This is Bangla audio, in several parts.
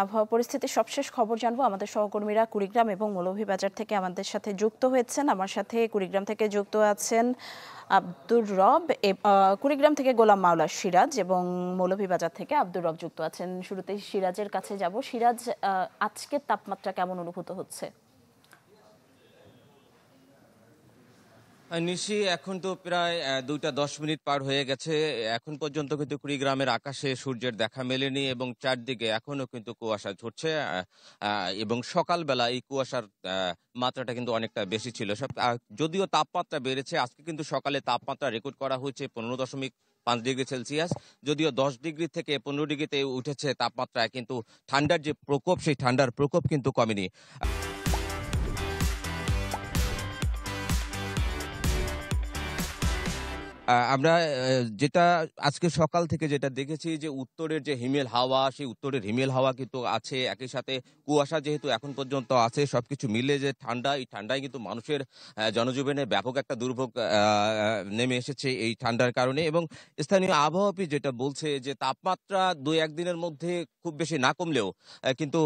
আবহাওয়া পরিস্থিতির সবশেষ খবর জানবো। আমাদের সহকর্মীরা কুড়িগ্রাম এবং মৌলভীবাজার থেকে আমাদের সাথে যুক্ত হয়েছেন। আমার সাথে কুড়িগ্রাম থেকে যুক্ত আছেন আব্দুর রব, কুড়িগ্রাম থেকে গোলাম মাওলা সিরাজ এবং মৌলভীবাজার থেকে আব্দুর রব যুক্ত আছেন। শুরুতেই সিরাজের কাছে যাব। সিরাজ, আজকের তাপমাত্রা কেমন অনুভূত হচ্ছে? নিশি, এখন তো প্রায় 2টা 10 মিনিট পার হয়ে গেছে। এখন পর্যন্ত কিন্তু কুড়িগ্রামের আকাশে সূর্যের দেখা মেলেনি এবং চারদিকে এখনো কিন্তু কুয়াশা ঝরছে। এবং সকালবেলা এই কুয়াশার মাত্রাটা কিন্তু অনেকটা বেশি ছিল। যদিও তাপমাত্রা বেড়েছে, আজকে কিন্তু সকালে তাপমাত্রা রেকর্ড করা হয়েছে 15.5 ডিগ্রি সেলসিয়াস। যদিও 10 ডিগ্রি থেকে 15 ডিগ্রিতে উঠেছে তাপমাত্রা, কিন্তু ঠান্ডার যে প্রকোপ, সেই ঠান্ডার প্রকোপ কিন্তু কমেনি। আমরা যেটা আজকে সকাল থেকে যেটা দেখেছি যে উত্তরের যে হিমেল হাওয়া, সেই উত্তরের হিমেল হাওয়া কিন্তু আছে, একই সাথে কুয়াশা যেহেতু এখন পর্যন্ত আছে, সবকিছু মিলে যে ঠান্ডা, এই ঠান্ডায় কিন্তু মানুষের জনজীবনে ব্যাপক একটা দুর্ভোগ নেমে এসেছে এই ঠান্ডার কারণে। এবং স্থানীয় আবহাওয়া অফিস যেটা বলছে যে তাপমাত্রা 2-1 দিনের মধ্যে খুব বেশি না কমলেও কিন্তু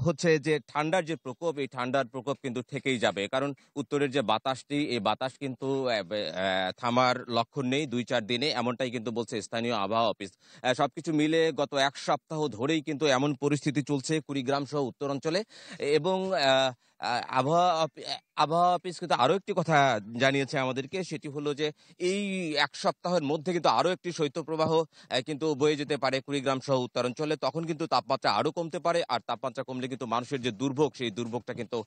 হচ্ছে যে ঠান্ডার যে প্রকোপ, এই ঠান্ডার প্রকোপ কিন্তু থেকেই যাবে। কারণ উত্তরের যে বাতাসটি, এই বাতাস কিন্তু থামার লক্ষণ নেই 2-4 দিনে, এমনটাই কিন্তু বলছে স্থানীয় আবহাওয়া অফিস। সবকিছু মিলে গত 1 সপ্তাহ ধরেই কিন্তু এমন পরিস্থিতি চলছে কুড়িগ্রাম সহ উত্তরাঞ্চলে। এবং আবহাওয়া অফিস কিন্তু আরো একটি কথা জানিয়েছে আমাদেরকে, সেটি হলো যে এই 1 সপ্তাহের মধ্যে কিন্তু আরো একটি শৈত্যপ্রবাহ কিন্তু বয়ে যেতে পারে কুড়িগ্রাম সহ উত্তরাঞ্চলে। তখন কিন্তু তাপমাত্রা আরো কমতে পারে, আর তাপমাত্রা কমলে কিন্তু মানুষের যে দুর্ভোগ, সেই দুর্ভোগটা কিন্তু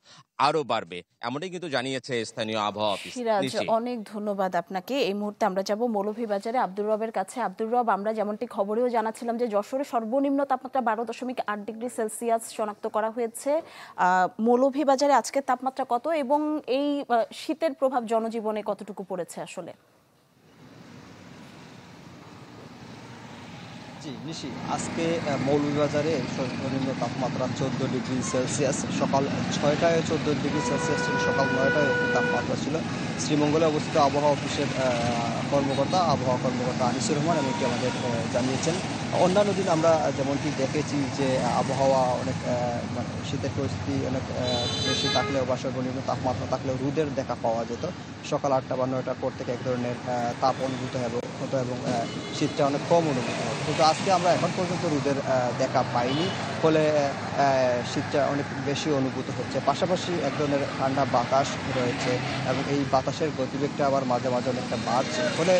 আরো বাড়বে, এমনটাই কিন্তু জানিয়েছে স্থানীয় আবহাওয়া অফিস। সিরাজ, অনেক ধন্যবাদ আপনাকে। এই মুহূর্তে আমরা যাব মৌলভীবাজারে আব্দুর রবের কাছে। আব্দুর রব, আমরা যেমনটি খবরেও জানাচ্ছিলাম যে যশোরে সর্বনিম্ন তাপমাত্রা 12.8 ডিগ্রি সেলসিয়াস শনাক্ত করা হয়েছে। মৌলভীবাজারে আজকের তাপমাত্রা কত এবং এই শীতের প্রভাব জনজীবনে কতটুকু পড়েছে আসলে? জি নিশি, আজকে মৌলভীবাজারে সর্বনিম্ন তাপমাত্রা 14 ডিগ্রি সেলসিয়াস। সকাল 6টায় 14 ডিগ্রি সেলসিয়াস ছিল, সকাল 9টায় একটি তাপমাত্রা ছিল। শ্রীমঙ্গলে অবস্থিত আবহাওয়া অফিসের আবহাওয়া কর্মকর্তা আনিসুর রহমান এমনটি আমাদের জানিয়েছেন। অন্যান্য দিন আমরা যেমনটি দেখেছি যে আবহাওয়া অনেক মানে শীতের পরিস্থিতি অনেক বেশি থাকলেও বা সর্বনিম্ন তাপমাত্রা থাকলেও রোদের দেখা পাওয়া যেত। সকাল 8টা বা 9টার পর থেকে এক ধরনের তাপ অনুভূত হতো এবং শীতটা অনেক কম অনুভূত হতো। কিন্তু আজকে আমরা এখন পর্যন্ত রোদের দেখা পাইনি, ফলে শীতটা অনেক বেশি অনুভূত হচ্ছে। পাশাপাশি এক ধরনের ঠান্ডা বাতাস রয়েছে এবং এই বাতাসের গতিবেগটা আবার মাঝে মাঝে অনেকটা বাড়ছে, ফলে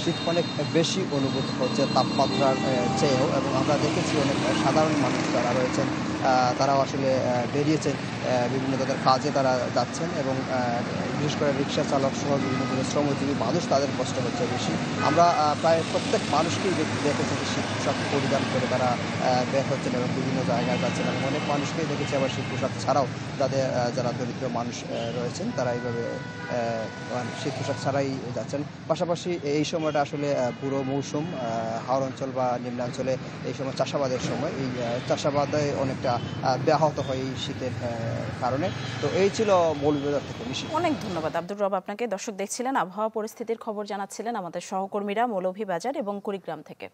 শীত অনেক বেশি অনুভূত হচ্ছে তাপমাত্রার চেয়েও। এবং আমরা দেখেছি অনেক সাধারণ মানুষ যারা রয়েছেন তারাও আসলে বেরিয়েছেন, বিভিন্ন তাদের কাজে তারা যাচ্ছেন এবং বিশেষ করে রিক্সা চালক সহ বিভিন্ন শ্রমজীবী মানুষ, তাদের কষ্ট হচ্ছে বেশি। আমরা প্রায় প্রত্যেক মানুষকেই দেখেছি যে শীত পোশাক পরিধান করে তারা বের হচ্ছেন এবং বিভিন্ন জায়গায় যাচ্ছেন। এবং অনেক মানুষকেই দেখেছি আবার শীত পোশাক ছাড়াও যারা দরিদ্র মানুষ রয়েছেন তারা এইভাবে শীত পোশাক ছাড়াই যাচ্ছেন। পাশাপাশি এই সময়টা আসলে পুরো মৌসুম হাওড় অঞ্চল বা নিম্নাঞ্চলে এই সময় চাষাবাদের সময়, এই চাষাবাদে অনেকটা ব্যাহত হয় এই শীতের কারণে। তো এই ছিল মৌলভীবাজার থেকে। অনেক ধন্যবাদ আব্দুর রব আপনাকে। দর্শক দেখছিলেন আবহাওয়া পরিস্থিতির খবর জানাচ্ছিলেন আমাদের সহকর্মীরা মৌলভীবাজার এবং কুড়িগ্রাম থেকে।